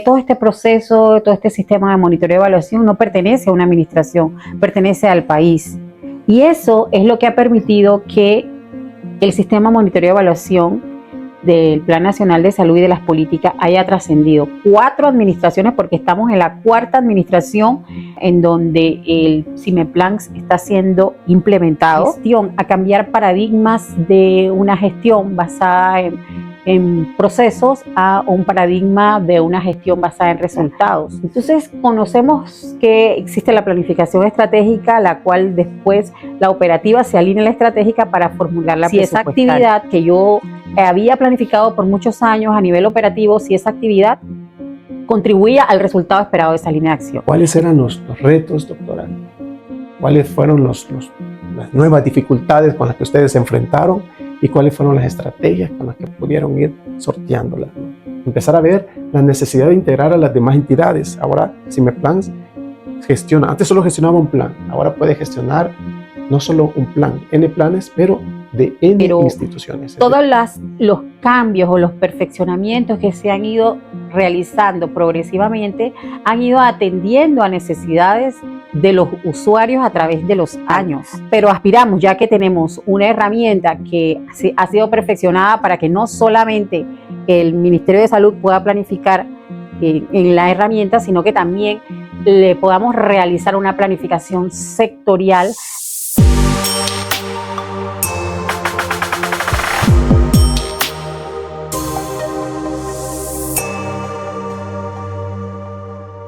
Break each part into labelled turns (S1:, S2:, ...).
S1: Todo este proceso, todo este sistema de monitoreo y evaluación no pertenece a una administración, pertenece al país. Y eso es lo que ha permitido que el sistema de monitoreo y evaluación del Plan Nacional de Salud y de las Políticas haya trascendido 4 administraciones, porque estamos en la 4ª administración en donde el CIMEPLAN está siendo implementado. A cambiar paradigmas de una gestión basada en procesos a un paradigma de una gestión basada en resultados. Entonces conocemos que existe la planificación estratégica, la cual después la operativa se alinea a la estratégica para formular la presupuestaria. Si esa actividad que yo había planificado por muchos años a nivel operativo, si esa actividad contribuía al resultado esperado de esa línea de acción.
S2: ¿Cuáles eran los retos, doctora? ¿Cuáles fueron las nuevas dificultades con las que ustedes se enfrentaron? ¿Y cuáles fueron las estrategias con las que pudieron ir sorteándolas? Empezar a ver la necesidad de integrar a las demás entidades. Ahora, CIMEPLAN gestiona, antes solo gestionaba un plan, ahora puede gestionar no solo un plan, N planes, pero de N instituciones.
S1: Todos los cambios o los perfeccionamientos que se han ido realizando progresivamente han ido atendiendo a necesidades de los usuarios a través de los años. Pero aspiramos, ya que tenemos una herramienta que ha sido perfeccionada para que no solamente el Ministerio de Salud pueda planificar en la herramienta, sino que también le podamos realizar una planificación sectorial.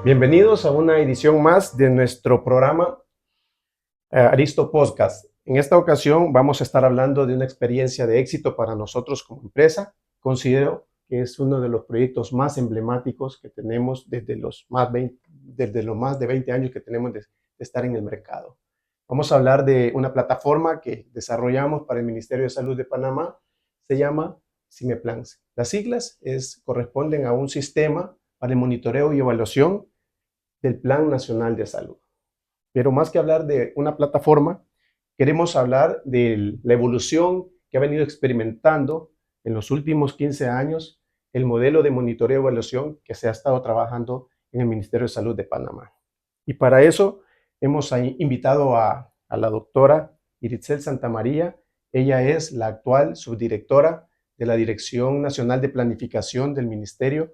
S2: Bienvenidos a una edición más de nuestro programa Aristo Podcast. En esta ocasión vamos a estar hablando de una experiencia de éxito para nosotros como empresa. Considero que es uno de los proyectos más emblemáticos que tenemos desde los más de 20 años que tenemos de estar en el mercado. Vamos a hablar de una plataforma que desarrollamos para el Ministerio de Salud de Panamá. Se llama CIMEPLAN. Las siglas corresponden a un sistema para el monitoreo y evaluación del Plan Nacional de Salud. Pero más que hablar de una plataforma, queremos hablar de la evolución que ha venido experimentando en los últimos 15 años el modelo de monitoreo y evaluación que se ha estado trabajando en el Ministerio de Salud de Panamá. Y para eso hemos invitado a la doctora Iritzel Santamaría. Ella es la actual subdirectora de la Dirección Nacional de Planificación del Ministerio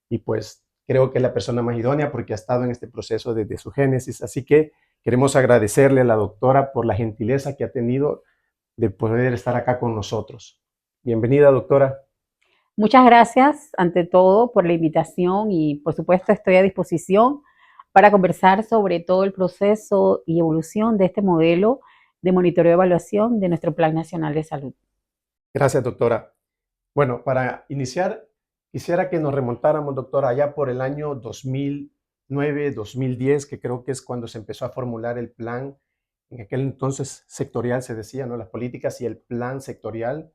S2: y pues creo que es la persona más idónea porque ha estado en este proceso desde su génesis. Así que queremos agradecerle a la doctora por la gentileza que ha tenido de poder estar acá con nosotros. Bienvenida, doctora.
S1: Muchas gracias, ante todo, por la invitación y, por supuesto, estoy a disposición para conversar sobre todo el proceso y evolución de este modelo de monitoreo y evaluación de nuestro Plan Nacional de Salud.
S2: Gracias, doctora. Bueno, para iniciar, quisiera que nos remontáramos, doctora, allá por el año 2009, 2010, que creo que es cuando se empezó a formular el plan, en aquel entonces sectorial se decía, ¿no? Las políticas y el plan sectorial,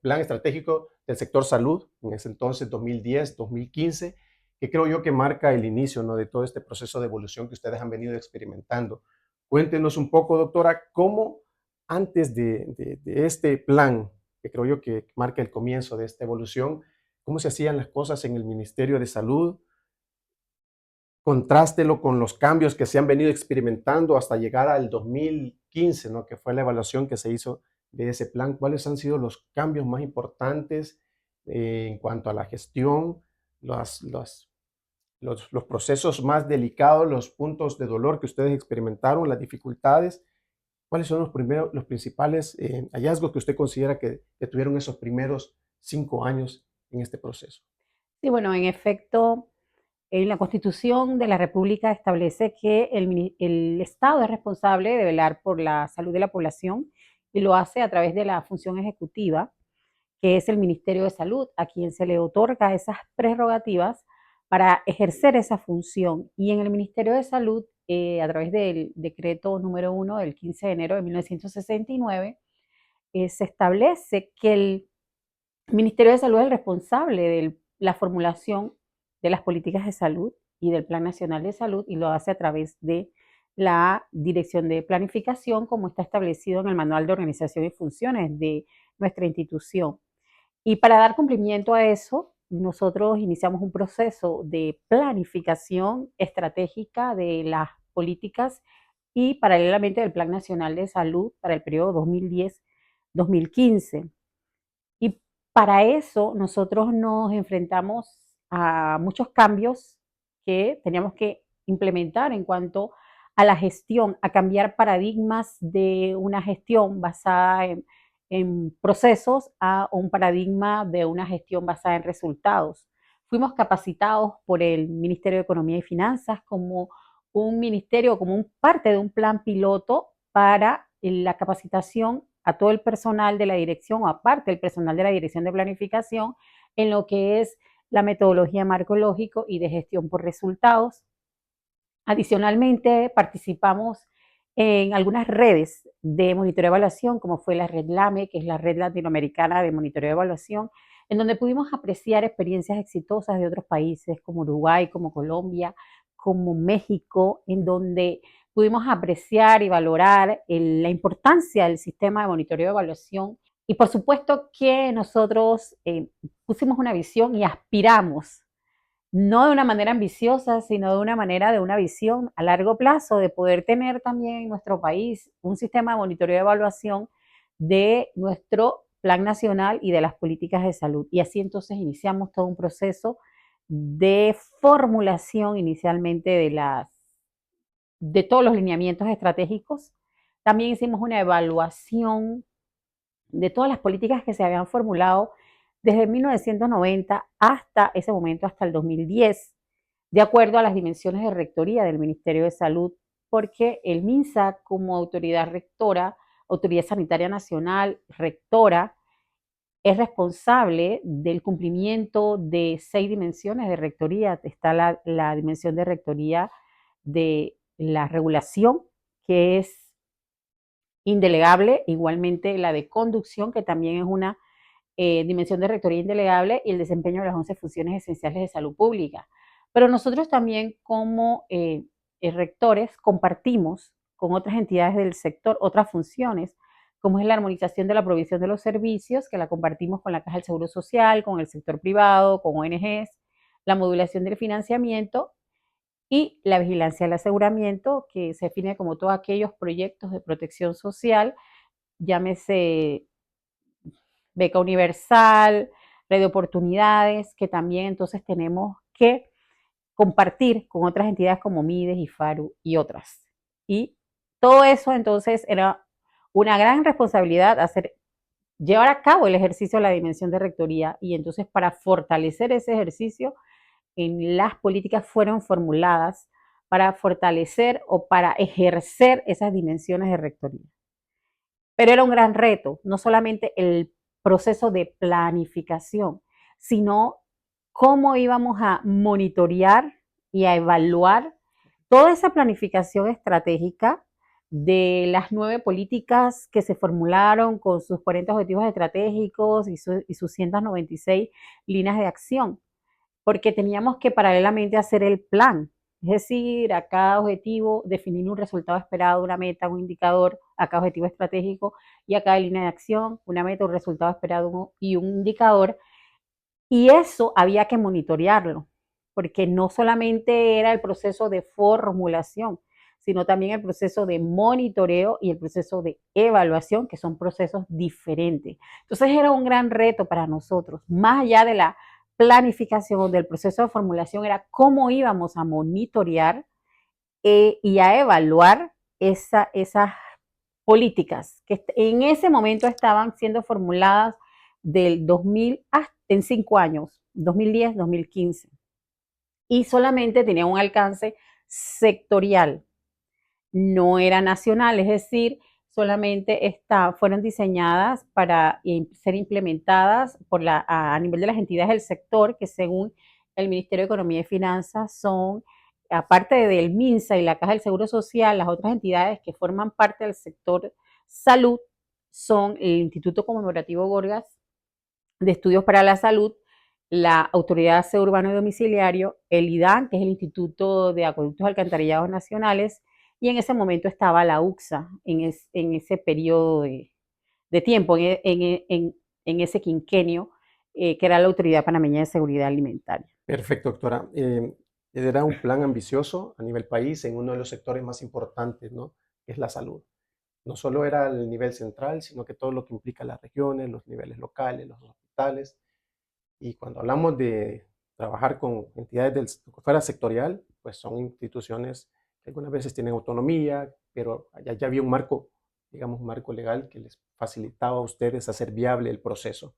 S2: plan estratégico del sector salud, en ese entonces 2010, 2015, que creo yo que marca el inicio, ¿no? De todo este proceso de evolución que ustedes han venido experimentando. Cuéntenos un poco, doctora, cómo antes de este plan, que creo yo que marca el comienzo de esta evolución, cómo se hacían las cosas en el Ministerio de Salud, contrástelo con los cambios que se han venido experimentando hasta llegar al 2015, ¿no? Que fue la evaluación que se hizo de ese plan. ¿Cuáles han sido los cambios más importantes en cuanto a la gestión, los procesos más delicados, los puntos de dolor que ustedes experimentaron, las dificultades? ¿Cuáles son los principales hallazgos que usted considera que tuvieron esos primeros 5 años en este proceso?
S1: Sí, bueno, en efecto, en la Constitución de la República establece que el Estado es responsable de velar por la salud de la población y lo hace a través de la función ejecutiva, que es el Ministerio de Salud, a quien se le otorga esas prerrogativas para ejercer esa función. Y en el Ministerio de Salud, a través del decreto número 1 del 15 de enero de 1969, se establece que el Ministerio de Salud es el responsable de la formulación de las políticas de salud y del Plan Nacional de Salud, y lo hace a través de la Dirección de Planificación, como está establecido en el Manual de Organización y Funciones de nuestra institución. Y para dar cumplimiento a eso, nosotros iniciamos un proceso de planificación estratégica de las políticas y paralelamente del Plan Nacional de Salud para el periodo 2010-2015. Y para eso nosotros nos enfrentamos a muchos cambios que teníamos que implementar en cuanto a la gestión, a cambiar paradigmas de una gestión basada en procesos a un paradigma de una gestión basada en resultados. Fuimos capacitados por el Ministerio de Economía y Finanzas como un ministerio, como un parte de un plan piloto para la capacitación a todo el personal de la dirección o aparte el personal de la dirección de planificación en lo que es la metodología marco lógico y de gestión por resultados. Adicionalmente, participamos en algunas redes de monitoreo de evaluación, como fue la red LAME, que es la red latinoamericana de monitoreo de evaluación, en donde pudimos apreciar experiencias exitosas de otros países como Uruguay, como Colombia, como México, en donde pudimos apreciar y valorar la importancia del sistema de monitoreo de evaluación. Y por supuesto que nosotros pusimos una visión y aspiramos no de una manera ambiciosa, sino de una manera de una visión a largo plazo, de poder tener también en nuestro país un sistema de monitoreo y evaluación de nuestro plan nacional y de las políticas de salud. Y así entonces iniciamos todo un proceso de formulación inicialmente de todos los lineamientos estratégicos. También hicimos una evaluación de todas las políticas que se habían formulado desde 1990 hasta ese momento, hasta el 2010, de acuerdo a las dimensiones de rectoría del Ministerio de Salud, porque el MINSA como autoridad rectora, autoridad sanitaria nacional, rectora, es responsable del cumplimiento de 6 dimensiones de rectoría. Está la dimensión de rectoría de la regulación, que es indelegable, igualmente la de conducción, que también es una dimensión de rectoría indelegable, y el desempeño de las 11 funciones esenciales de salud pública. Pero nosotros también como rectores compartimos con otras entidades del sector otras funciones, como es la armonización de la provisión de los servicios, que la compartimos con la Caja del Seguro Social, con el sector privado, con ONGs, la modulación del financiamiento y la vigilancia del aseguramiento, que se define como todos aquellos proyectos de protección social, llámese beca universal, red de oportunidades, que también entonces tenemos que compartir con otras entidades como MIDES, IFARU y otras. Y todo eso entonces era una gran responsabilidad llevar a cabo el ejercicio de la dimensión de rectoría, y entonces para fortalecer ese ejercicio en las políticas fueron formuladas para fortalecer o para ejercer esas dimensiones de rectoría. Pero era un gran reto, no solamente el proceso de planificación, sino cómo íbamos a monitorear y a evaluar toda esa planificación estratégica de las 9 políticas que se formularon con sus 40 objetivos estratégicos y sus 196 líneas de acción, porque teníamos que paralelamente hacer el plan, es decir, a cada objetivo definir un resultado esperado, una meta, un indicador, a cada objetivo estratégico, y a cada línea de acción, una meta, un resultado esperado y un indicador. Y eso había que monitorearlo, porque no solamente era el proceso de formulación, sino también el proceso de monitoreo y el proceso de evaluación, que son procesos diferentes. Entonces era un gran reto para nosotros, más allá de la planificación del proceso de formulación, era cómo íbamos a monitorear y a evaluar esas políticas que en ese momento estaban siendo formuladas del 2000 en 5 años, 2010-2015, y solamente tenía un alcance sectorial, no era nacional, es decir, solamente fueron diseñadas para ser implementadas a nivel de las entidades del sector, que según el Ministerio de Economía y Finanzas son, aparte del MINSA y la Caja del Seguro Social, las otras entidades que forman parte del sector salud son el Instituto Conmemorativo Gorgas de Estudios para la Salud, la Autoridad de Aseo Urbano y Domiciliario, el IDAN, que es el Instituto de Acueductos y Alcantarillados Nacionales, y en ese momento estaba la UCSA en ese periodo de tiempo, en ese quinquenio, que era la Autoridad Panameña de Seguridad Alimentaria.
S2: Perfecto, doctora. Era un plan ambicioso a nivel país en uno de los sectores más importantes, ¿no? Que es la salud. No solo era el nivel central, sino que todo lo que implica las regiones, los niveles locales, los hospitales. Y cuando hablamos de trabajar con entidades fuera sectorial, pues son instituciones que algunas veces tienen autonomía, pero ya había un marco, digamos, un marco legal que les facilitaba a ustedes hacer viable el proceso.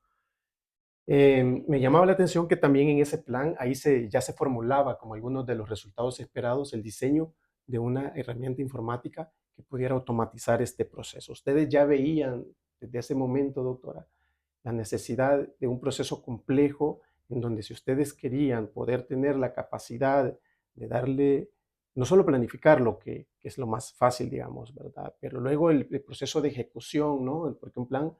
S2: Me llamaba la atención que también en ese plan ahí ya se formulaba como algunos de los resultados esperados el diseño de una herramienta informática que pudiera automatizar este proceso. Ustedes ya veían desde ese momento, doctora, la necesidad de un proceso complejo en donde si ustedes querían poder tener la capacidad de darle, no solo planificar lo que es lo más fácil, digamos, ¿verdad? Pero luego el proceso de ejecución, ¿no? Porque un plan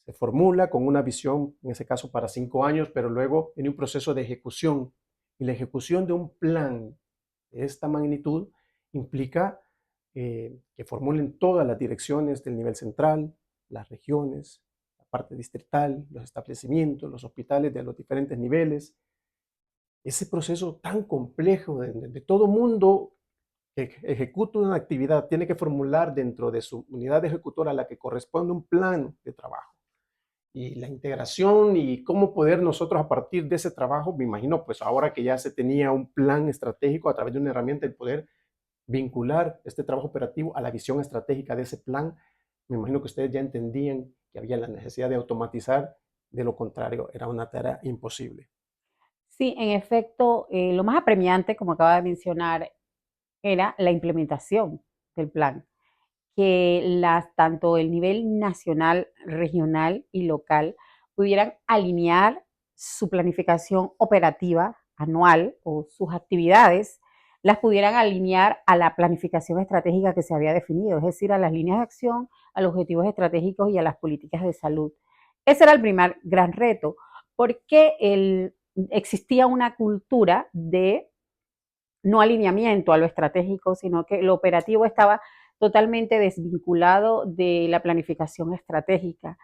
S2: se formula con una visión, en ese caso para 5 años, pero luego viene un proceso de ejecución. Y la ejecución de un plan de esta magnitud implica que formulen todas las direcciones del nivel central, las regiones, la parte distrital, los establecimientos, los hospitales de los diferentes niveles. Ese proceso tan complejo de todo mundo que ejecuta una actividad tiene que formular dentro de su unidad ejecutora a la que corresponde un plan de trabajo y la integración y cómo poder nosotros a partir de ese trabajo, me imagino, pues ahora que ya se tenía un plan estratégico a través de una herramienta, el poder vincular este trabajo operativo a la visión estratégica de ese plan, me imagino que ustedes ya entendían que había la necesidad de automatizar, de lo contrario, era una tarea imposible.
S1: Sí, en efecto, lo más apremiante, como acaba de mencionar, era la implementación del plan, que tanto el nivel nacional, regional y local pudieran alinear su planificación operativa anual o sus actividades, las pudieran alinear a la planificación estratégica que se había definido, es decir, a las líneas de acción, a los objetivos estratégicos y a las políticas de salud. Ese era el primer gran reto, porque existía una cultura de no alineamiento a lo estratégico, sino que lo operativo estaba totalmente desvinculado de la planificación estratégica.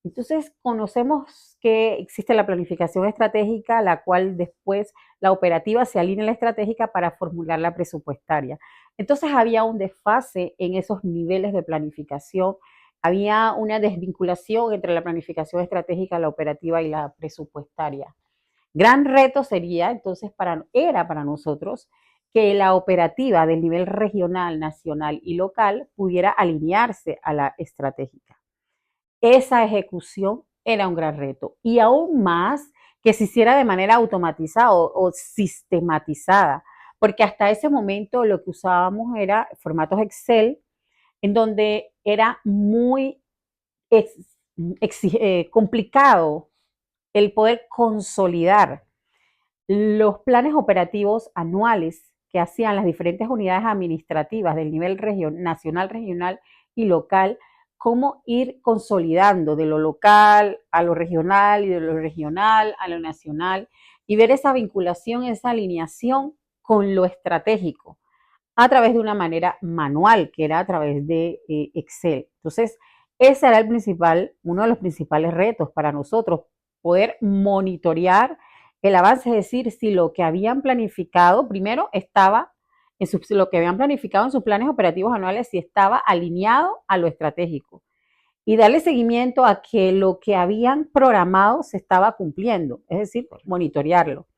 S1: Entonces, conocemos que existe la planificación estratégica, la cual después la operativa se alinea a la estratégica para formular la presupuestaria. Entonces, había un desfase en esos niveles de planificación, había una desvinculación entre la planificación estratégica, la operativa y la presupuestaria. Gran reto sería entonces era para nosotros que la operativa del nivel regional, nacional y local pudiera alinearse a la estratégica. Esa ejecución era un gran reto y aún más que se hiciera de manera automatizada o sistematizada, porque hasta ese momento lo que usábamos era formatos Excel en donde era muy complicado el poder consolidar los planes operativos anuales que hacían las diferentes unidades administrativas del nivel nacional, regional y local, cómo ir consolidando de lo local a lo regional y de lo regional a lo nacional y ver esa vinculación, esa alineación con lo estratégico a través de una manera manual, que era a través de Excel. Entonces, ese era uno de los principales retos para nosotros, poder monitorear el avance, es decir, si lo que habían planificado, primero estaba lo que habían planificado en sus planes operativos anuales, si estaba alineado a lo estratégico y darle seguimiento a que lo que habían programado se estaba cumpliendo, es decir, monitorearlo.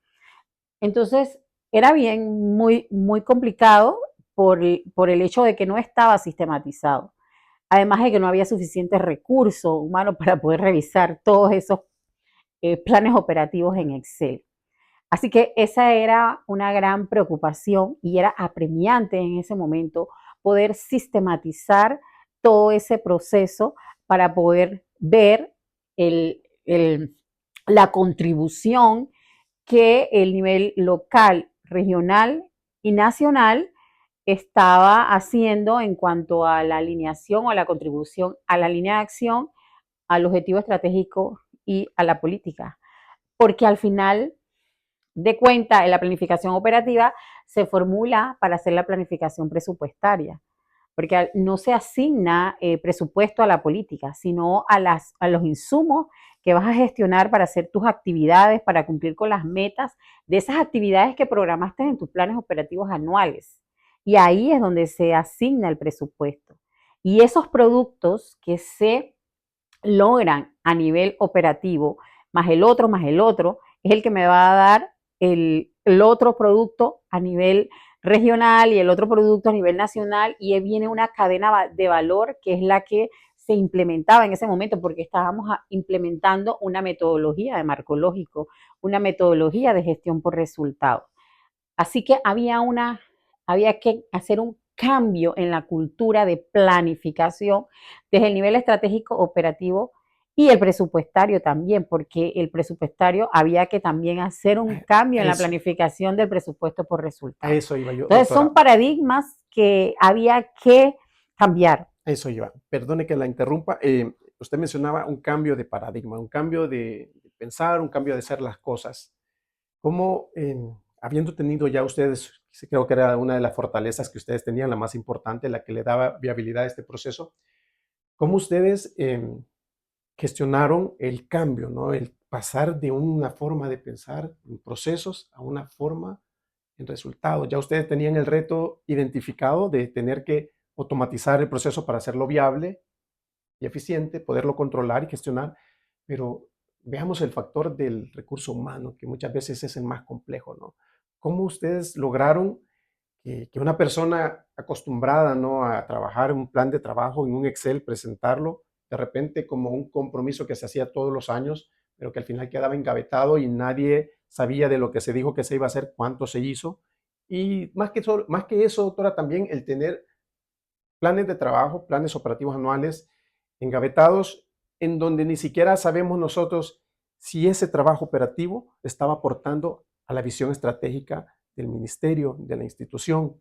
S1: Entonces, era muy complicado por el hecho de que no estaba sistematizado. Además de que no había suficiente recurso humano para poder revisar todos esos planes operativos en Excel. Así que esa era una gran preocupación y era apremiante en ese momento poder sistematizar todo ese proceso para poder ver el, el, la contribución que el nivel local, regional y nacional estaba haciendo en cuanto a la alineación o a la contribución a la línea de acción, al objetivo estratégico y a la política. Porque al final de cuenta, en la planificación operativa se formula para hacer la planificación presupuestaria, porque no se asigna presupuesto a la política, sino a los insumos que vas a gestionar para hacer tus actividades, para cumplir con las metas de esas actividades que programaste en tus planes operativos anuales. Y ahí es donde se asigna el presupuesto. Y esos productos que se logran a nivel operativo, más el otro, es el que me va a dar el otro producto a nivel regional y el otro producto a nivel nacional, y viene una cadena de valor que es la que se implementaba en ese momento, porque estábamos implementando una metodología de marco lógico, una metodología de gestión por resultados. Así que había que hacer un cambio en la cultura de planificación desde el nivel estratégico operativo y el presupuestario también, porque el presupuestario había que también hacer un cambio en la planificación del presupuesto por resultados.
S2: A eso iba yo,
S1: Entonces
S2: doctora.
S1: son paradigmas que había que cambiar.
S2: Eso iba. Perdone que la interrumpa. Usted mencionaba un cambio de paradigma, un cambio de pensar, un cambio de hacer las cosas. ¿Cómo, habiendo tenido ya ustedes, creo que era una de las fortalezas que ustedes tenían, la más importante, la que le daba viabilidad a este proceso, cómo ustedes gestionaron el cambio, ¿no? El pasar de una forma de pensar en procesos a una forma en resultados? Ya ustedes tenían el reto identificado de tener que automatizar el proceso para hacerlo viable y eficiente, poderlo controlar y gestionar, pero veamos el factor del recurso humano, que muchas veces es el más complejo, ¿no? ¿Cómo ustedes lograron que una persona acostumbrada, ¿no?, a trabajar un plan de trabajo en un Excel, presentarlo de repente como un compromiso que se hacía todos los años, pero que al final quedaba engavetado y nadie sabía de lo que se dijo que se iba a hacer, cuánto se hizo? Y más que eso, doctora, también el tener planes de trabajo, planes operativos anuales engavetados, en donde ni siquiera sabemos nosotros si ese trabajo operativo estaba aportando a la visión estratégica del ministerio, de la institución.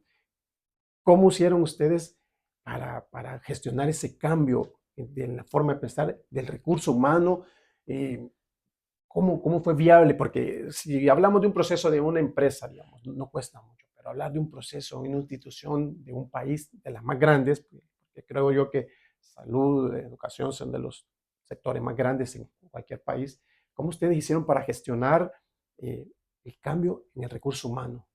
S2: ¿Cómo hicieron ustedes para gestionar ese cambio en la forma de pensar del recurso humano? Eh, ¿Cómo fue viable? Porque si hablamos de un proceso de una empresa, digamos, no cuesta mucho, pero hablar de un proceso en una institución de un país de las más grandes, porque creo yo que salud, educación son de los sectores más grandes en cualquier país. ¿Cómo ustedes hicieron para gestionar el cambio en el recurso humano?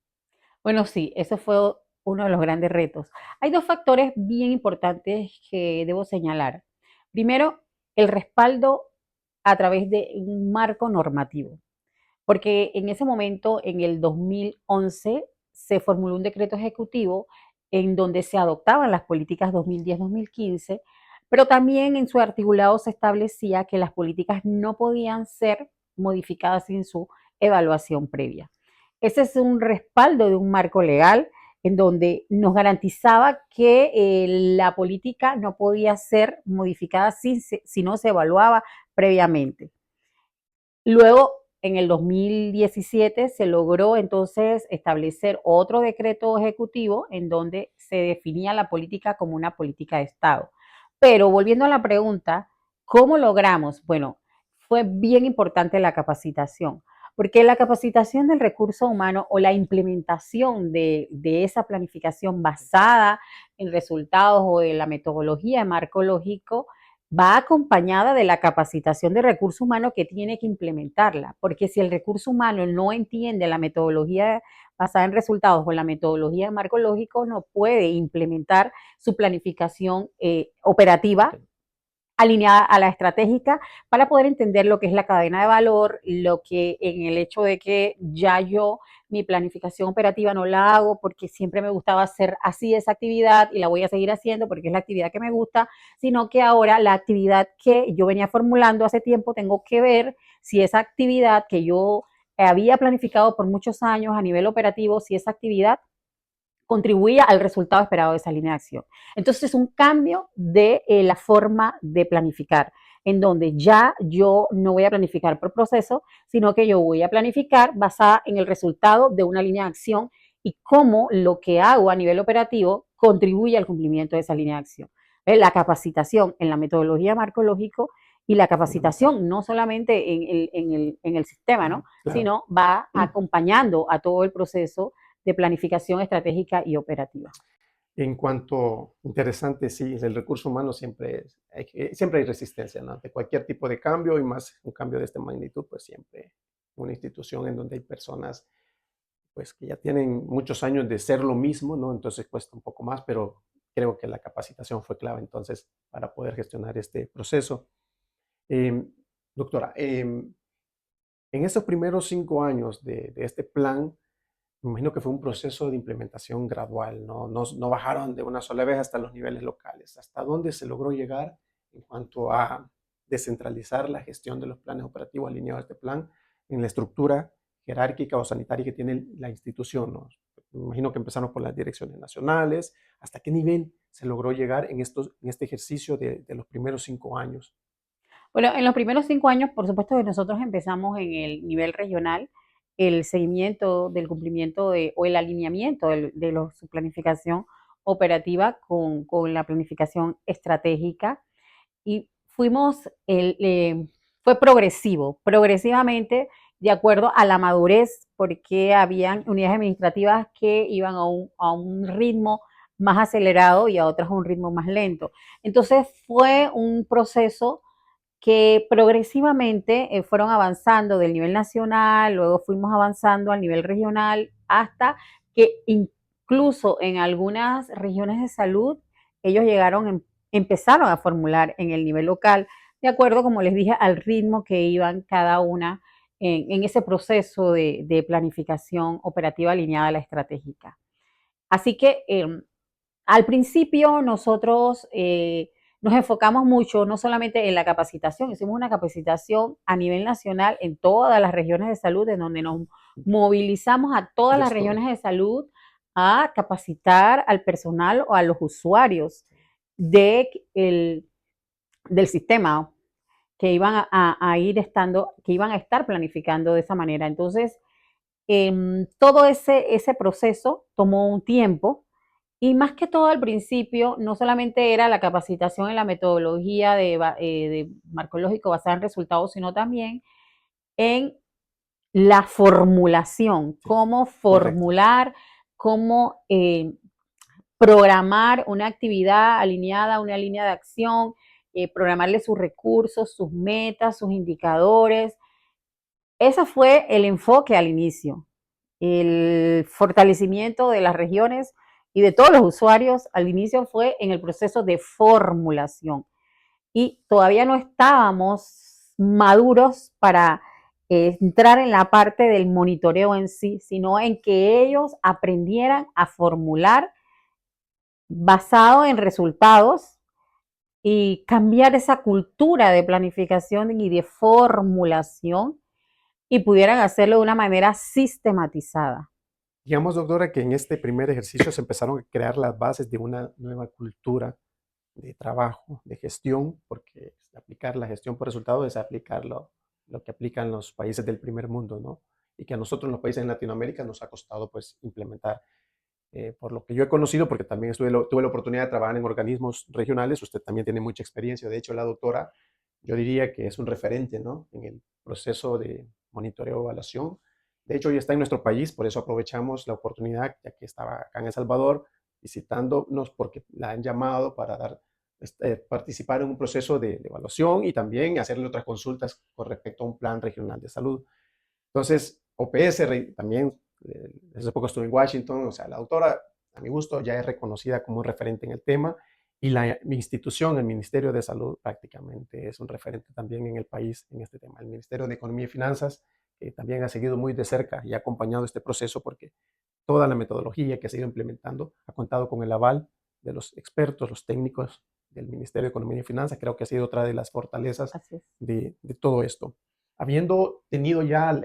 S1: Bueno, sí, eso fue uno de los grandes retos. Hay dos factores bien importantes que debo señalar. Primero, el respaldo a través de un marco normativo, porque en ese momento, en el 2011, se formuló un decreto ejecutivo en donde se adoptaban las políticas 2010-2015, pero también en su articulado se establecía que las políticas no podían ser modificadas sin su evaluación previa. Ese es un respaldo de un marco legal en donde nos garantizaba que la política no podía ser modificada si no se evaluaba previamente. Luego, en el 2017, se logró entonces establecer otro decreto ejecutivo en donde se definía la política como una política de Estado. Pero volviendo a la pregunta, ¿cómo logramos? Bueno, fue bien importante la capacitación, porque la capacitación del recurso humano o la implementación de esa planificación basada en resultados o de la metodología de marco lógico va acompañada de la capacitación de recurso humano que tiene que implementarla, porque si el recurso humano no entiende la metodología basada en resultados o la metodología de marco lógico, no puede implementar su planificación operativa alineada a la estratégica para poder entender lo que es la cadena de valor, lo que en el hecho de que ya yo mi planificación operativa no la hago porque siempre me gustaba hacer así esa actividad y la voy a seguir haciendo porque es la actividad que me gusta, sino que ahora la actividad que yo venía formulando hace tiempo tengo que ver si esa actividad que yo había planificado por muchos años a nivel operativo, si esa actividad contribuía al resultado esperado de esa línea de acción. Entonces es un cambio de la forma de planificar, en donde ya yo no voy a planificar por proceso, sino que yo voy a planificar basada en el resultado de una línea de acción y cómo lo que hago a nivel operativo contribuye al cumplimiento de esa línea de acción. La capacitación en la metodología marco lógico y la capacitación no solamente en el sistema, ¿no?
S2: Claro.
S1: Sino va acompañando a todo el proceso de planificación estratégica y operativa.
S2: En cuanto, interesante, sí, el recurso humano siempre hay resistencia, ¿no? Ante cualquier tipo de cambio y más un cambio de esta magnitud, pues siempre una institución en donde hay personas pues que ya tienen muchos años de ser lo mismo, ¿no? Entonces cuesta un poco más, pero creo que la capacitación fue clave entonces para poder gestionar este proceso. Eh, Doctora, en estos primeros 5 años de este plan, me imagino que fue un proceso de implementación gradual, ¿no? No bajaron de una sola vez hasta los niveles locales. ¿Hasta dónde se logró llegar en cuanto a descentralizar la gestión de los planes operativos alineados a este plan en la estructura jerárquica o sanitaria que tiene la institución, ¿no? Me imagino que empezaron por las direcciones nacionales. ¿Hasta qué nivel se logró llegar en este ejercicio de los primeros 5 años?
S1: Bueno, en los primeros 5 años, por supuesto que nosotros empezamos en el nivel regional, el seguimiento del cumplimiento o el alineamiento su planificación operativa con la planificación estratégica y fue progresivamente, de acuerdo a la madurez, porque habían unidades administrativas que iban a un ritmo más acelerado y a otras a un ritmo más lento. Entonces fue un proceso que progresivamente fueron avanzando del nivel nacional, luego fuimos avanzando al nivel regional, hasta que incluso en algunas regiones de salud, ellos empezaron a formular en el nivel local, de acuerdo, como les dije, al ritmo que iban cada una en ese proceso de planificación operativa alineada a la estratégica. Así que al principio nosotros nos enfocamos mucho, no solamente en la capacitación, hicimos una capacitación a nivel nacional en todas las regiones de salud, en donde nos movilizamos a todas las
S2: Gestores.
S1: regiones de salud a capacitar al personal o a los usuarios de del sistema que iban que iban a estar planificando de esa manera. Entonces, todo ese proceso tomó un tiempo y más que todo al principio, no solamente era la capacitación en la metodología de marcológico basada en resultados, sino también en la formulación,
S2: Sí,
S1: cómo
S2: correcto.
S1: formular, cómo programar una actividad alineada a una línea de acción, programarle sus recursos, sus metas, sus indicadores. Ese fue el enfoque al inicio, el fortalecimiento de las regiones y de todos los usuarios al inicio fue en el proceso de formulación. Y todavía no estábamos maduros para entrar en la parte del monitoreo en sí, sino en que ellos aprendieran a formular basado en resultados y cambiar esa cultura de planificación y de formulación y pudieran hacerlo de una manera sistematizada.
S2: Digamos, doctora, que en este primer ejercicio se empezaron a crear las bases de una nueva cultura de trabajo, de gestión, porque aplicar la gestión por resultados es aplicar lo que aplican los países del primer mundo, ¿no? Y que a nosotros en los países en Latinoamérica nos ha costado pues implementar. Por lo que yo he conocido, porque también tuve la oportunidad de trabajar en organismos regionales, usted también tiene mucha experiencia, de hecho la doctora, yo diría que es un referente, ¿no? En el proceso de monitoreo y evaluación. De hecho, hoy está en nuestro país, por eso aprovechamos la oportunidad, ya que estaba acá en El Salvador, visitándonos porque la han llamado para participar en un proceso de evaluación y también hacerle otras consultas con respecto a un plan regional de salud. Entonces, OPS también, hace poco estuve en Washington, o sea, la doctora, a mi gusto, ya es reconocida como un referente en el tema y mi institución, el Ministerio de Salud, prácticamente es un referente también en el país en este tema. El Ministerio de Economía y Finanzas, que también ha seguido muy de cerca y ha acompañado este proceso porque toda la metodología que se ha ido implementando ha contado con el aval de los expertos, los técnicos del Ministerio de Economía y Finanzas. Creo que ha sido otra de las fortalezas
S1: Así es.
S2: de todo esto. Habiendo tenido ya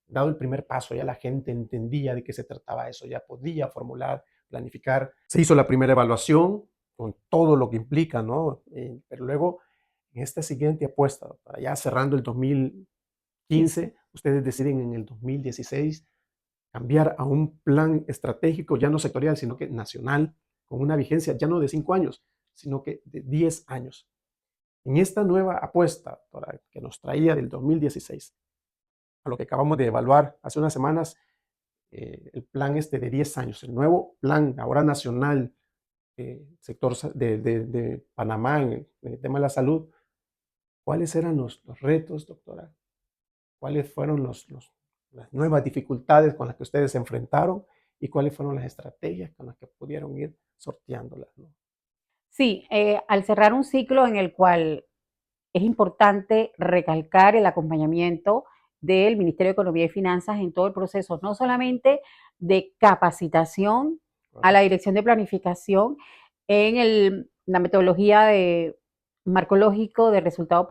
S2: dado el primer paso, ya la gente entendía de qué se trataba eso, ya podía formular, planificar. Se hizo la primera evaluación con todo lo que implica, ¿no? Pero luego, en esta siguiente apuesta, para ya cerrando el 2015, ustedes deciden en el 2016 cambiar a un plan estratégico, ya no sectorial, sino que nacional, con una vigencia ya no de 5 años, sino que de 10 años. En esta nueva apuesta que nos traía del 2016, a lo que acabamos de evaluar hace unas semanas, el plan este de 10 años, el nuevo plan ahora nacional sector de Panamá en el tema de la salud, ¿cuáles eran los retos, doctora? ¿Cuáles fueron las nuevas dificultades con las que ustedes se enfrentaron y cuáles fueron las estrategias con las que pudieron ir sorteándolas, ¿no?
S1: Sí, al cerrar un ciclo en el cual es importante recalcar el acompañamiento del Ministerio de Economía y Finanzas en todo el proceso, no solamente de capacitación a la Dirección de Planificación en la metodología de marco lógico de resultado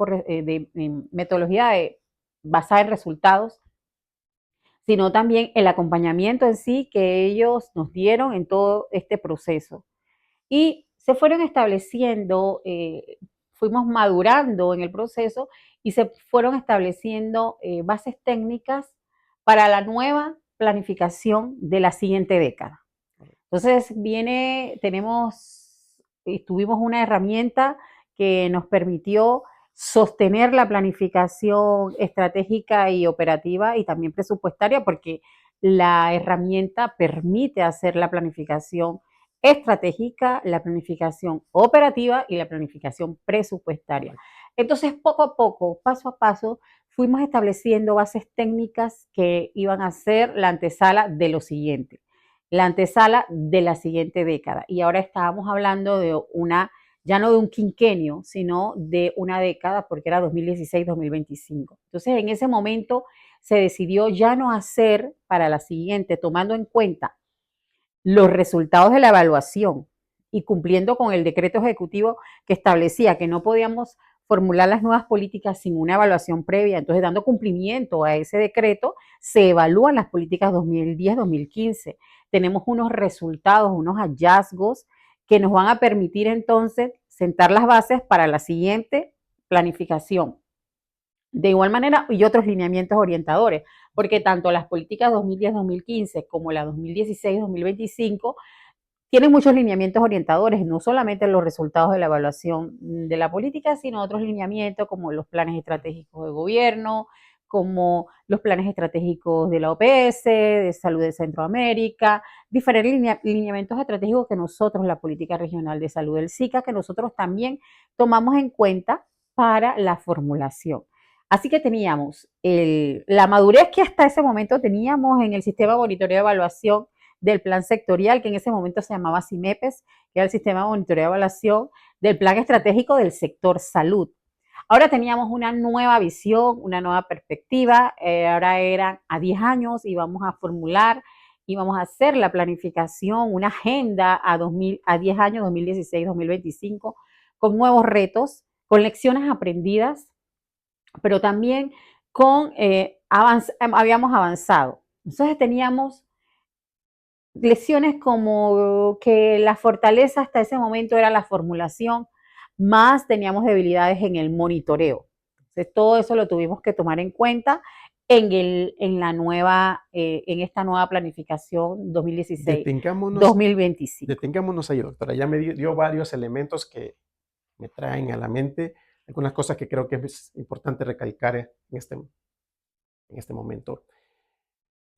S1: metodología basada en resultados, sino también el acompañamiento en sí que ellos nos dieron en todo este proceso. Y se fueron estableciendo, fuimos madurando en el proceso y se fueron estableciendo bases técnicas para la nueva planificación de la siguiente década. Entonces tuvimos una herramienta que nos permitió sostener la planificación estratégica y operativa y también presupuestaria, porque la herramienta permite hacer la planificación estratégica, la planificación operativa y la planificación presupuestaria. Entonces, poco a poco, paso a paso, fuimos estableciendo bases técnicas que iban a ser la antesala de lo siguiente, la antesala de la siguiente década. Y ahora estábamos hablando de ya no de un quinquenio, sino de una década, porque era 2016-2025. Entonces, en ese momento se decidió ya no hacer para la siguiente, tomando en cuenta los resultados de la evaluación y cumpliendo con el decreto ejecutivo que establecía que no podíamos formular las nuevas políticas sin una evaluación previa. Entonces, dando cumplimiento a ese decreto, se evalúan las políticas 2010-2015. Tenemos unos resultados, unos hallazgos que nos van a permitir entonces sentar las bases para la siguiente planificación. De igual manera, y otros lineamientos orientadores, porque tanto las políticas 2010-2015 como la 2016-2025 tienen muchos lineamientos orientadores, no solamente los resultados de la evaluación de la política, sino otros lineamientos como los planes estratégicos de gobierno, como los planes estratégicos de la OPS, de salud de Centroamérica, diferentes lineamientos estratégicos que nosotros, la política regional de salud del SICA, que nosotros también tomamos en cuenta para la formulación. Así que teníamos la madurez que hasta ese momento teníamos en el sistema de monitoreo de evaluación del plan sectorial, que en ese momento se llamaba CIMEPES, que era el sistema de monitoreo de evaluación del plan estratégico del sector salud. Ahora teníamos una nueva visión, una nueva perspectiva, ahora eran a 10 años, íbamos a formular, íbamos a hacer la planificación, una agenda a 10 años, 2016-2025, con nuevos retos, con lecciones aprendidas, pero también habíamos avanzado. Entonces teníamos lecciones como que la fortaleza hasta ese momento era la formulación, más teníamos debilidades en el monitoreo. Entonces, todo eso lo tuvimos que tomar en cuenta en esta nueva planificación 2016-2025.
S2: Detengámonos ahí, doctora. Ya me dio varios elementos que me traen a la mente algunas cosas que creo que es importante recalcar en este momento.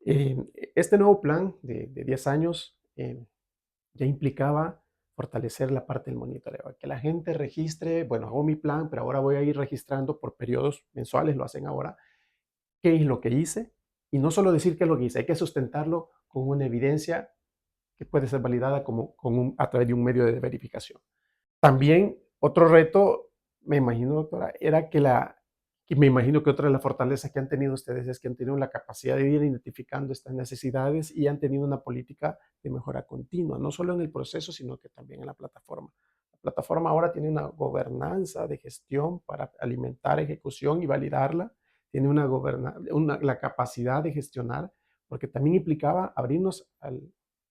S2: Este nuevo plan de 10 años ya implicaba fortalecer la parte del monitoreo, que la gente registre, bueno, hago mi plan, pero ahora voy a ir registrando por periodos mensuales, lo hacen ahora, qué es lo que hice, y no solo decir qué es lo que hice, hay que sustentarlo con una evidencia que puede ser validada a través de un medio de verificación. También otro reto, me imagino, doctora, era que me imagino que otra de las fortalezas que han tenido ustedes es que han tenido la capacidad de ir identificando estas necesidades y han tenido una política de mejora continua, no solo en el proceso, sino que también en la plataforma. La plataforma ahora tiene una gobernanza de gestión para alimentar ejecución y validarla, tiene la capacidad de gestionar, porque también implicaba abrirnos al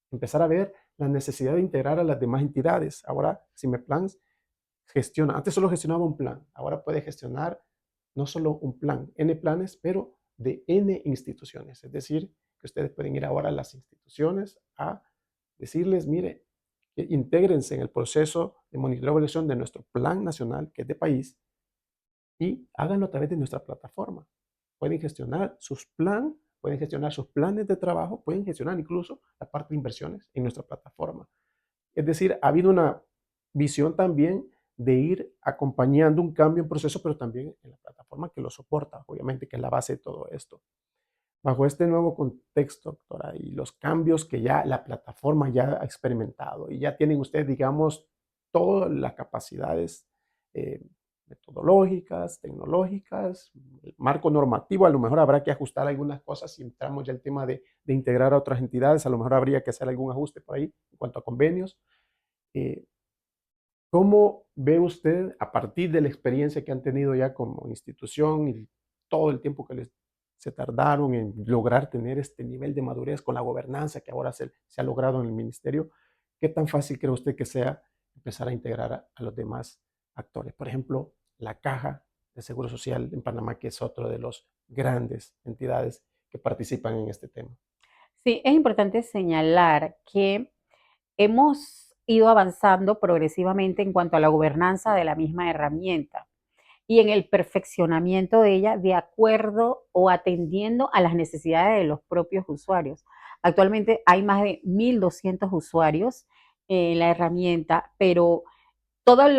S2: empezar a ver la necesidad de integrar a las demás entidades. Ahora, CIMEPLANS gestiona, antes solo gestionaba un plan, ahora puede gestionar no solo un plan, N planes, pero de N instituciones. Es decir, que ustedes pueden ir ahora a las instituciones a decirles, mire, intégrense en el proceso de monitoreo y evaluación de nuestro plan nacional, que es de país, y háganlo a través de nuestra plataforma. Pueden gestionar pueden gestionar sus planes de trabajo, pueden gestionar incluso la parte de inversiones en nuestra plataforma. Es decir, ha habido una visión también de ir acompañando un cambio en proceso, pero también en la plataforma que lo soporta, obviamente, que es la base de todo esto. Bajo este nuevo contexto, doctora, y los cambios que ya la plataforma ya ha experimentado y ya tienen ustedes, digamos, todas las capacidades eh, metodológicas, tecnológicas, el marco normativo, a lo mejor habrá que ajustar algunas cosas si entramos ya el tema de integrar a otras entidades, a lo mejor habría que hacer algún ajuste por ahí en cuanto a convenios. Eh, ¿Cómo ve usted, a partir de la experiencia que han tenido ya como institución y todo el tiempo que se tardaron en lograr tener este nivel de madurez con la gobernanza que ahora se ha logrado en el ministerio, qué tan fácil cree usted que sea empezar a integrar a los demás actores? Por ejemplo, la Caja de Seguro Social en Panamá, que es otro de los grandes entidades que participan en este tema.
S1: Sí, es importante señalar que hemos ido avanzando progresivamente en cuanto a la gobernanza de la misma herramienta y en el perfeccionamiento de ella de acuerdo o atendiendo a las necesidades de los propios usuarios. Actualmente hay más de 1.200 usuarios en la herramienta, pero todos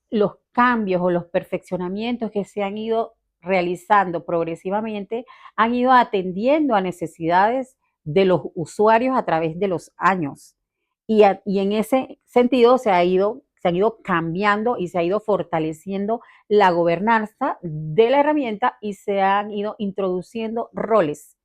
S1: los cambios o los perfeccionamientos que se han ido realizando progresivamente han ido atendiendo a necesidades de los usuarios a través de los años. Y en ese sentido se han ido cambiando y se ha ido fortaleciendo la gobernanza de la herramienta y se han ido introduciendo roles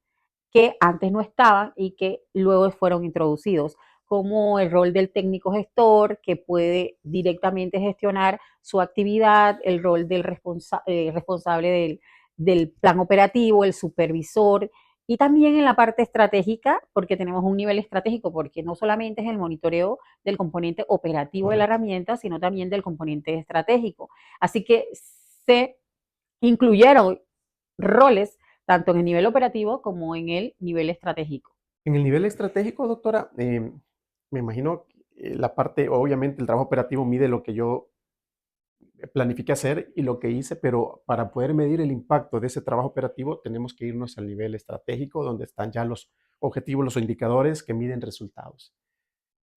S1: que antes no estaban y que luego fueron introducidos, como el rol del técnico gestor, que puede directamente gestionar su actividad, el rol del responsable del plan operativo, el supervisor, y también en la parte estratégica, porque tenemos un nivel estratégico, porque no solamente es el monitoreo del componente operativo de la
S2: Correcto.
S1: herramienta, sino también del componente estratégico. Así que se incluyeron roles tanto en el nivel operativo como en el nivel estratégico.
S2: En el nivel estratégico, doctora, me imagino la parte, obviamente el trabajo operativo mide lo que yo planifiqué hacer y lo que hice, pero para poder medir el impacto de ese trabajo operativo tenemos que irnos al nivel estratégico, donde están ya los objetivos, los indicadores que miden resultados.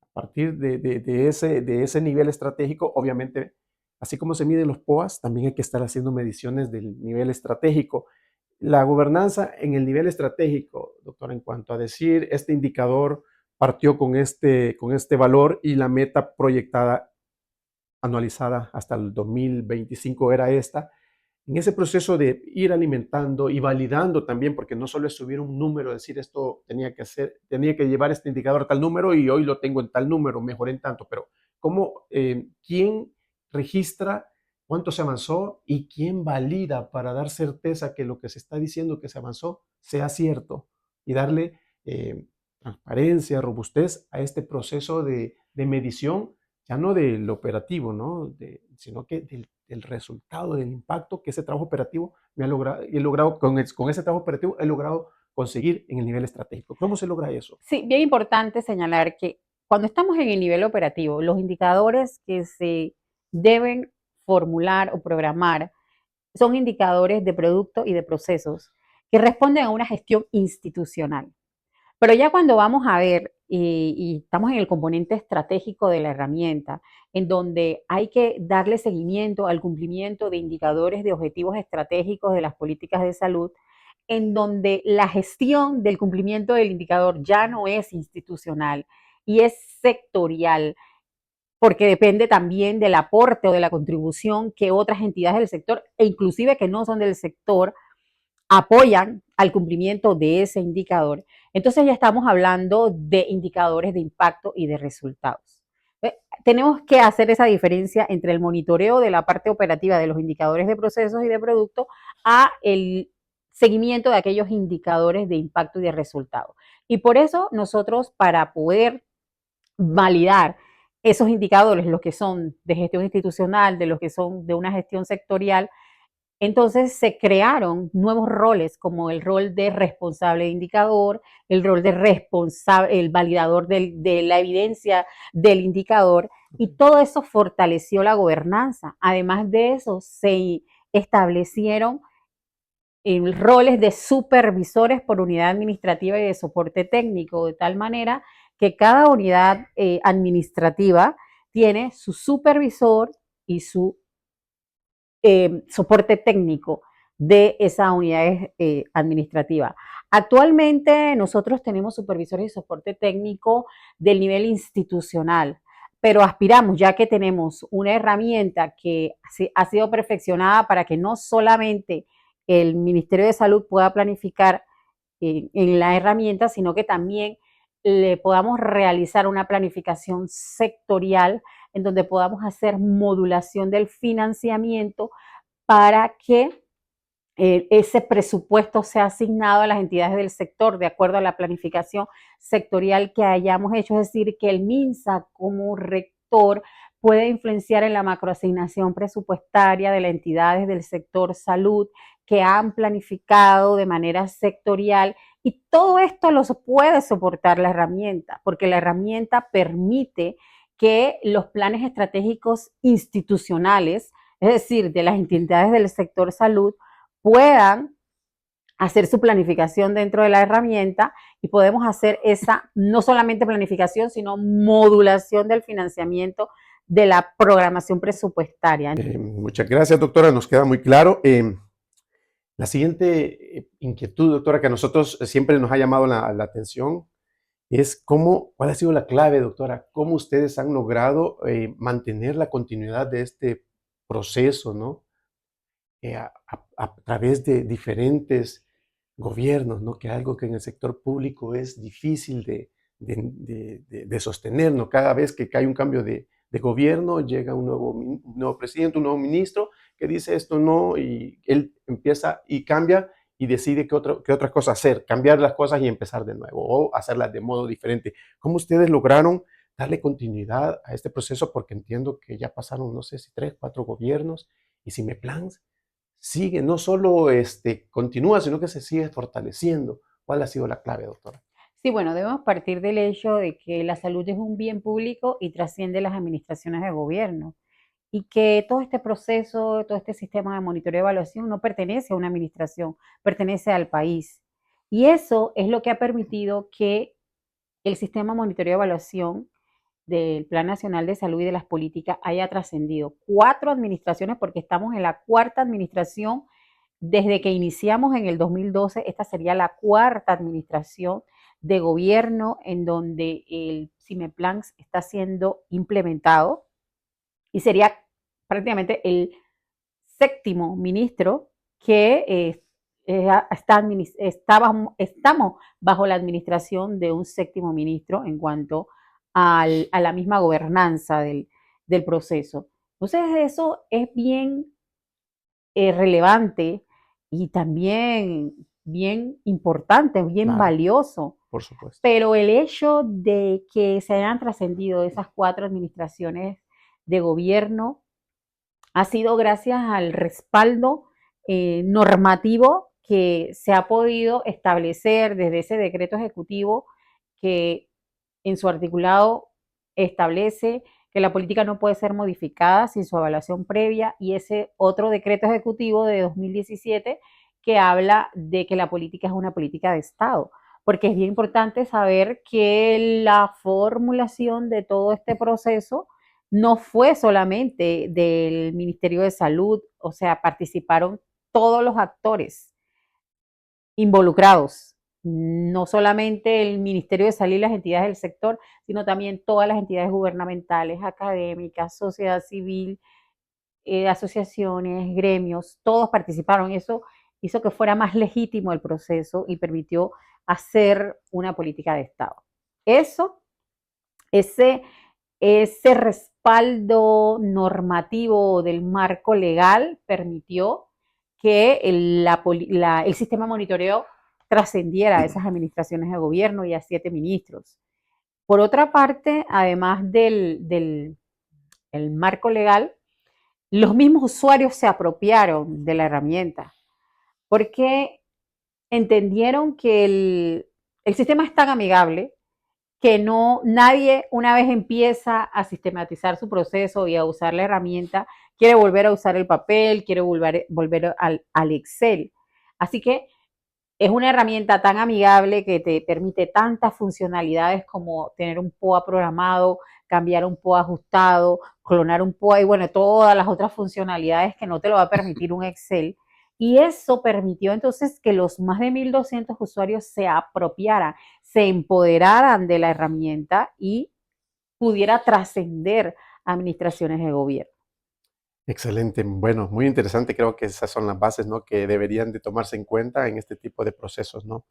S2: A partir de ese nivel estratégico, obviamente, así como se miden los POAs, también hay que estar haciendo mediciones del nivel estratégico. La gobernanza en el nivel estratégico, doctor, en cuanto a decir, este indicador partió con este valor y la meta proyectada anualizada hasta el 2025 era esta. En ese proceso de ir alimentando y validando también, porque no solo es subir un número, decir esto tenía que llevar este indicador a tal número y hoy lo tengo en tal número, mejoré en tanto, pero ¿cómo, quién registra cuánto se avanzó y quién valida para dar certeza que lo que se está diciendo que se avanzó sea cierto y darle transparencia, robustez a este proceso de medición, ya no del operativo, ¿no? Sino que del resultado, del impacto que ese trabajo operativo me ha logrado, y he logrado con ese trabajo operativo, he logrado conseguir en el nivel estratégico. ¿Cómo se logra eso?
S1: Sí, bien importante señalar que cuando estamos en el nivel operativo, los indicadores que se deben formular o programar son indicadores de producto y de procesos que responden a una gestión institucional. Pero ya cuando vamos a ver y estamos en el componente estratégico de la herramienta, en donde hay que darle seguimiento al cumplimiento de indicadores de objetivos estratégicos de las políticas de salud, en donde la gestión del cumplimiento del indicador ya no es institucional y es sectorial, porque depende también del aporte o de la contribución que otras entidades del sector, e inclusive que no son del sector, apoyan al cumplimiento de ese indicador. Entonces ya estamos hablando de indicadores de impacto y de resultados. Tenemos que hacer esa diferencia entre el monitoreo de la parte operativa de los indicadores de procesos y de producto a el seguimiento de aquellos indicadores de impacto y de resultados. Y por eso nosotros, para poder validar esos indicadores, los que son de gestión institucional, de los que son de una gestión sectorial, entonces se crearon nuevos roles como el rol de responsable de indicador, el rol de responsable, el validador de la evidencia del indicador, y todo eso fortaleció la gobernanza. Además de eso, se establecieron roles de supervisores por unidad administrativa y de soporte técnico, de tal manera que cada unidad administrativa tiene su supervisor y su soporte técnico de esa unidad administrativa. Actualmente nosotros tenemos supervisores y soporte técnico del nivel institucional, pero aspiramos, ya que tenemos una herramienta que ha sido perfeccionada para que no solamente el Ministerio de Salud pueda planificar en la herramienta, sino que también le podamos realizar una planificación sectorial en donde podamos hacer modulación del financiamiento para que ese presupuesto sea asignado a las entidades del sector de acuerdo a la planificación sectorial que hayamos hecho, es decir, que el MINSA como rector puede influenciar en la macroasignación presupuestaria de las entidades del sector salud que han planificado de manera sectorial, y todo esto lo puede soportar la herramienta, porque la herramienta permite que los planes estratégicos institucionales, es decir, de las entidades del sector salud, puedan hacer su planificación dentro de la herramienta, y podemos hacer esa no solamente planificación, sino modulación del financiamiento de la programación presupuestaria.
S2: Muchas gracias, doctora. Nos queda muy claro. La siguiente inquietud, doctora, que a nosotros siempre nos ha llamado la atención es cuál ha sido la clave, doctora, cómo ustedes han logrado mantener la continuidad de este proceso, ¿no? A través de diferentes gobiernos, ¿no? Que algo que en el sector público es difícil de sostener, ¿no? Cada vez que hay un cambio de gobierno, llega un nuevo presidente, un nuevo ministro que dice esto no, y él empieza y cambia y decide qué otra cosa hacer, cambiar las cosas y empezar de nuevo o hacerlas de modo diferente. ¿Cómo ustedes lograron darle continuidad a este proceso? Porque entiendo que ya pasaron, no sé si 3, 4 gobiernos, y Cimeplans sigue, no solo continúa, sino que se sigue fortaleciendo. ¿Cuál ha sido la clave, doctora?
S1: Sí, bueno, debemos partir del hecho de que la salud es un bien público y trasciende las administraciones de gobierno, y que todo este proceso, todo este sistema de monitoreo y evaluación no pertenece a una administración, pertenece al país. Y eso es lo que ha permitido que el sistema de monitoreo y evaluación del Plan Nacional de Salud y de las políticas haya trascendido 4 administraciones, porque estamos en la 4ª administración desde que iniciamos en el 2012. Esta sería la 4ª administración de gobierno en donde el CIMEPLAN está siendo implementado, y sería prácticamente el 7º ministro que estamos bajo la administración de un 7º ministro en cuanto a la misma gobernanza del proceso. Entonces eso es bien relevante y también bien importante, bien
S2: Claro,
S1: valioso.
S2: por supuesto.
S1: Pero el hecho de que se hayan trascendido esas 4 administraciones de gobierno ha sido gracias al respaldo normativo que se ha podido establecer desde ese decreto ejecutivo que en su articulado establece que la política no puede ser modificada sin su evaluación previa, y ese otro decreto ejecutivo de 2017 que habla de que la política es una política de Estado, porque es bien importante saber que la formulación de todo este proceso no fue solamente del Ministerio de Salud, o sea, participaron todos los actores involucrados, no solamente el Ministerio de Salud y las entidades del sector, sino también todas las entidades gubernamentales, académicas, sociedad civil, asociaciones, gremios, todos participaron. Eso hizo que fuera más legítimo el proceso y permitió hacer una política de Estado. Ese respaldo normativo del marco legal permitió que el sistema de monitoreo trascendiera a esas administraciones de gobierno y a 7 ministros. Por otra parte, además del marco legal, los mismos usuarios se apropiaron de la herramienta, porque entendieron que el sistema es tan amigable que nadie, una vez empieza a sistematizar su proceso y a usar la herramienta, quiere volver a usar el papel, quiere volver al Excel. Así que es una herramienta tan amigable que te permite tantas funcionalidades como tener un POA programado, cambiar un POA ajustado, clonar un POA y bueno, todas las otras funcionalidades que no te lo va a permitir un Excel. Y eso permitió entonces que los más de 1.200 usuarios se apropiaran, se empoderaran de la herramienta y pudiera trascender administraciones de gobierno.
S2: Excelente, bueno, muy interesante. Creo que esas son las bases, ¿no? Que deberían de tomarse en cuenta en este tipo de procesos, ¿no?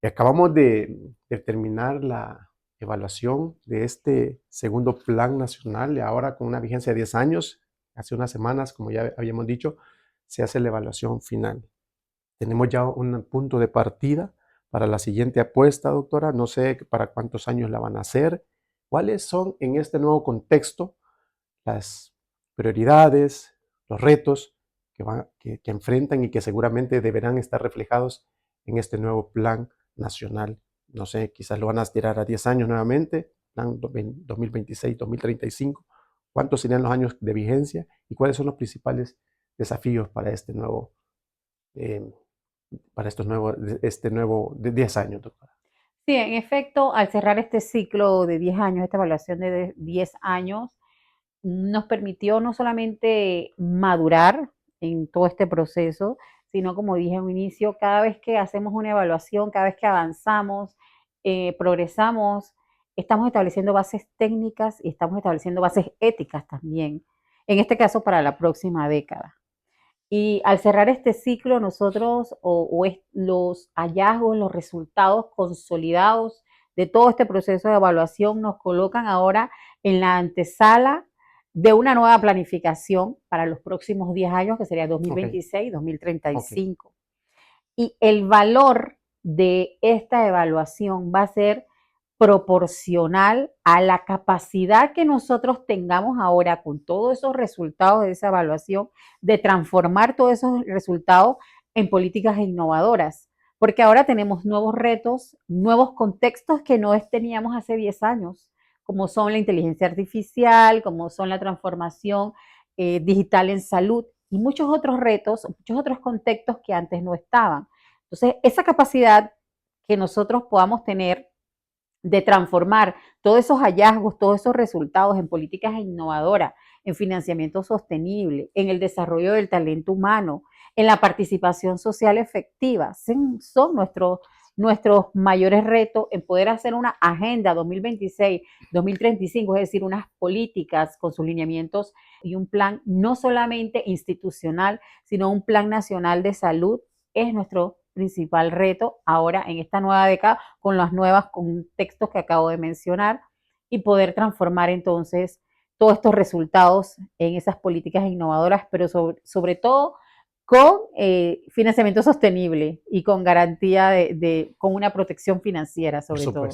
S2: Y acabamos de terminar la evaluación de este segundo plan nacional, y ahora con una vigencia de 10 años. Hace unas semanas, como ya habíamos dicho, se hace la evaluación final. Tenemos ya un punto de partida para la siguiente apuesta, doctora. No sé para cuántos años la van a hacer. ¿Cuáles son en este nuevo contexto las prioridades, los retos que enfrentan y que seguramente deberán estar reflejados en este nuevo plan nacional? No sé, quizás lo van a tirar a 10 años nuevamente, plan 2026-2035. ¿Cuántos serían los años de vigencia y cuáles son los principales desafíos para eh, este nuevo de 10 años, doctora?
S1: Sí, en efecto, al cerrar este ciclo de 10 años, esta evaluación de 10 años, nos permitió no solamente madurar en todo este proceso, sino como dije en un inicio, cada vez que hacemos una evaluación, cada vez que avanzamos, progresamos, estamos estableciendo bases técnicas y estamos estableciendo bases éticas también, en este caso para la próxima década. Y al cerrar este ciclo, nosotros, los hallazgos, los resultados consolidados de todo este proceso de evaluación nos colocan ahora en la antesala de una nueva planificación para los próximos 10 años, que sería
S2: Ok, ok,
S1: 2026-2035. Y el valor de esta evaluación va a ser proporcional a la capacidad que nosotros tengamos ahora con todos esos resultados de esa evaluación de transformar todos esos resultados en políticas innovadoras. Porque ahora tenemos nuevos retos, nuevos contextos que no teníamos hace 10 años, como son la inteligencia artificial, como son la transformación digital en salud y muchos otros retos, muchos otros contextos que antes no estaban. Entonces, esa capacidad que nosotros podamos tener de transformar todos esos hallazgos, todos esos resultados en políticas innovadoras, en financiamiento sostenible, en el desarrollo del talento humano, en la participación social efectiva, son nuestros mayores retos en poder hacer una agenda 2026-2035, es decir, unas políticas con sus lineamientos y un plan no solamente institucional, sino un plan nacional de salud, es nuestro principal reto ahora en esta nueva década con los nuevos contextos que acabo de mencionar y poder transformar entonces todos estos resultados en esas políticas innovadoras, pero sobre todo con financiamiento sostenible y con garantía con una protección financiera
S2: por
S1: sobre todo.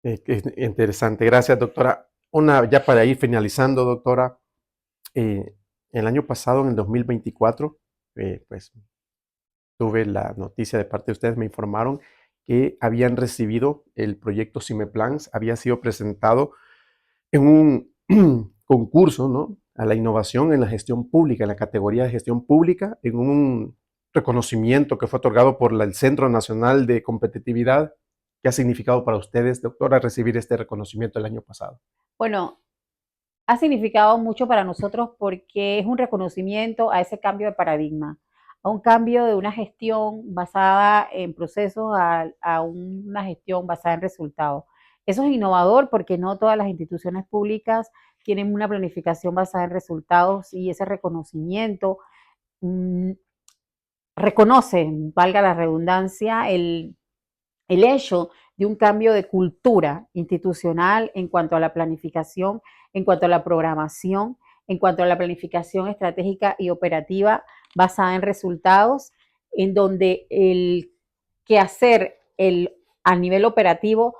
S2: supuesto. Interesante, gracias, doctora. Ya para ir finalizando, doctora, el año pasado, en el 2024, pues tuve la noticia de parte de ustedes, me informaron que habían recibido el proyecto Cimeplans, había sido presentado en un concurso, ¿no? A la innovación en la gestión pública, en la categoría de gestión pública, en un reconocimiento que fue otorgado por el Centro Nacional de Competitividad. ¿Qué ha significado para ustedes, doctora, recibir este reconocimiento el año pasado?
S1: Bueno, ha significado mucho para nosotros porque es un reconocimiento a ese cambio de paradigma, a un cambio de una gestión basada en procesos a una gestión basada en resultados. Eso es innovador porque no todas las instituciones públicas tienen una planificación basada en resultados y ese reconocimiento mmm, reconoce, valga la redundancia, el hecho de un cambio de cultura institucional en cuanto a la planificación, en cuanto a la programación, en cuanto a la planificación estratégica y operativa basada en resultados, en donde el quehacer a nivel operativo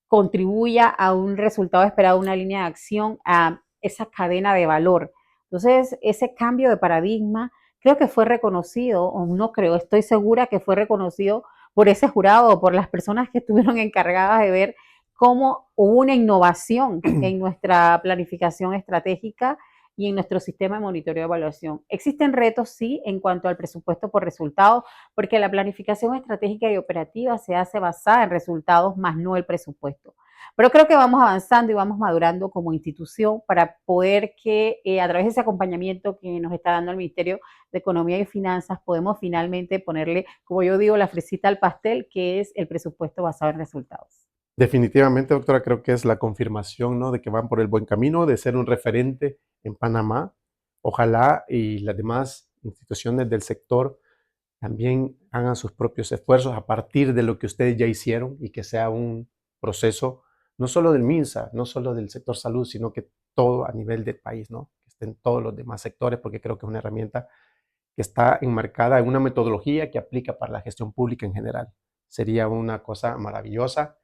S1: contribuya a un resultado esperado, una línea de acción, a esa cadena de valor. Entonces, ese cambio de paradigma creo que fue reconocido, o no creo, estoy segura que fue reconocido por ese jurado o por las personas que estuvieron encargadas de ver cómo hubo una innovación en nuestra planificación estratégica y en nuestro sistema de monitoreo y evaluación. Existen retos, sí, en cuanto al presupuesto por resultados, porque la planificación estratégica y operativa se hace basada en resultados más no el presupuesto. Pero creo que vamos avanzando y vamos madurando como institución para poder que a través de ese acompañamiento que nos está dando el Ministerio de Economía y Finanzas podemos finalmente ponerle, como yo digo, la fresita al pastel, que es el presupuesto basado en resultados.
S2: Definitivamente, doctora, creo que es la confirmación, ¿no?, de que van por el buen camino, de ser un referente en Panamá. Ojalá y las demás instituciones del sector también hagan sus propios esfuerzos a partir de lo que ustedes ya hicieron y que sea un proceso no solo del MINSA, no solo del sector salud, sino que todo a nivel del país, ¿no? Que estén todos los demás sectores, porque creo que es una herramienta que está enmarcada en una metodología que aplica para la gestión pública en general. Sería una cosa maravillosa.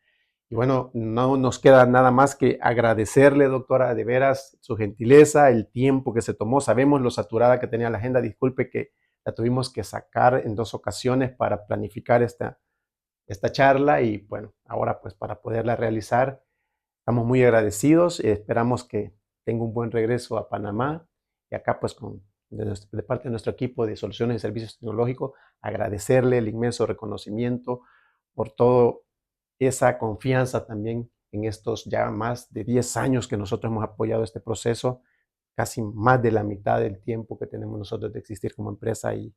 S2: Y bueno, no nos queda nada más que agradecerle, doctora, de veras su gentileza, el tiempo que se tomó. Sabemos lo saturada que tenía la agenda. Disculpe que la tuvimos que sacar en 2 ocasiones para planificar esta charla y bueno, ahora pues para poderla realizar, estamos muy agradecidos y esperamos que tenga un buen regreso a Panamá y acá pues de parte de nuestro equipo de soluciones y servicios tecnológicos, agradecerle el inmenso reconocimiento por todo esa confianza también en estos ya más de 10 años que nosotros hemos apoyado este proceso, casi más de la mitad del tiempo que tenemos nosotros de existir como empresa y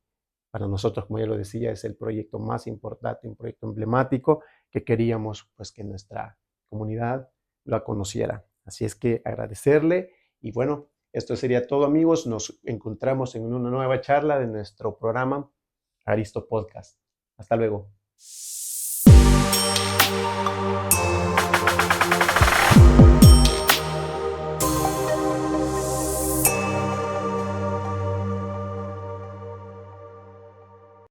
S2: para nosotros, como ya lo decía, es el proyecto más importante, un proyecto emblemático que queríamos pues que nuestra comunidad lo conociera. Así es que agradecerle y bueno, esto sería todo amigos, nos encontramos en una nueva charla de nuestro programa Aristo Podcast. Hasta luego.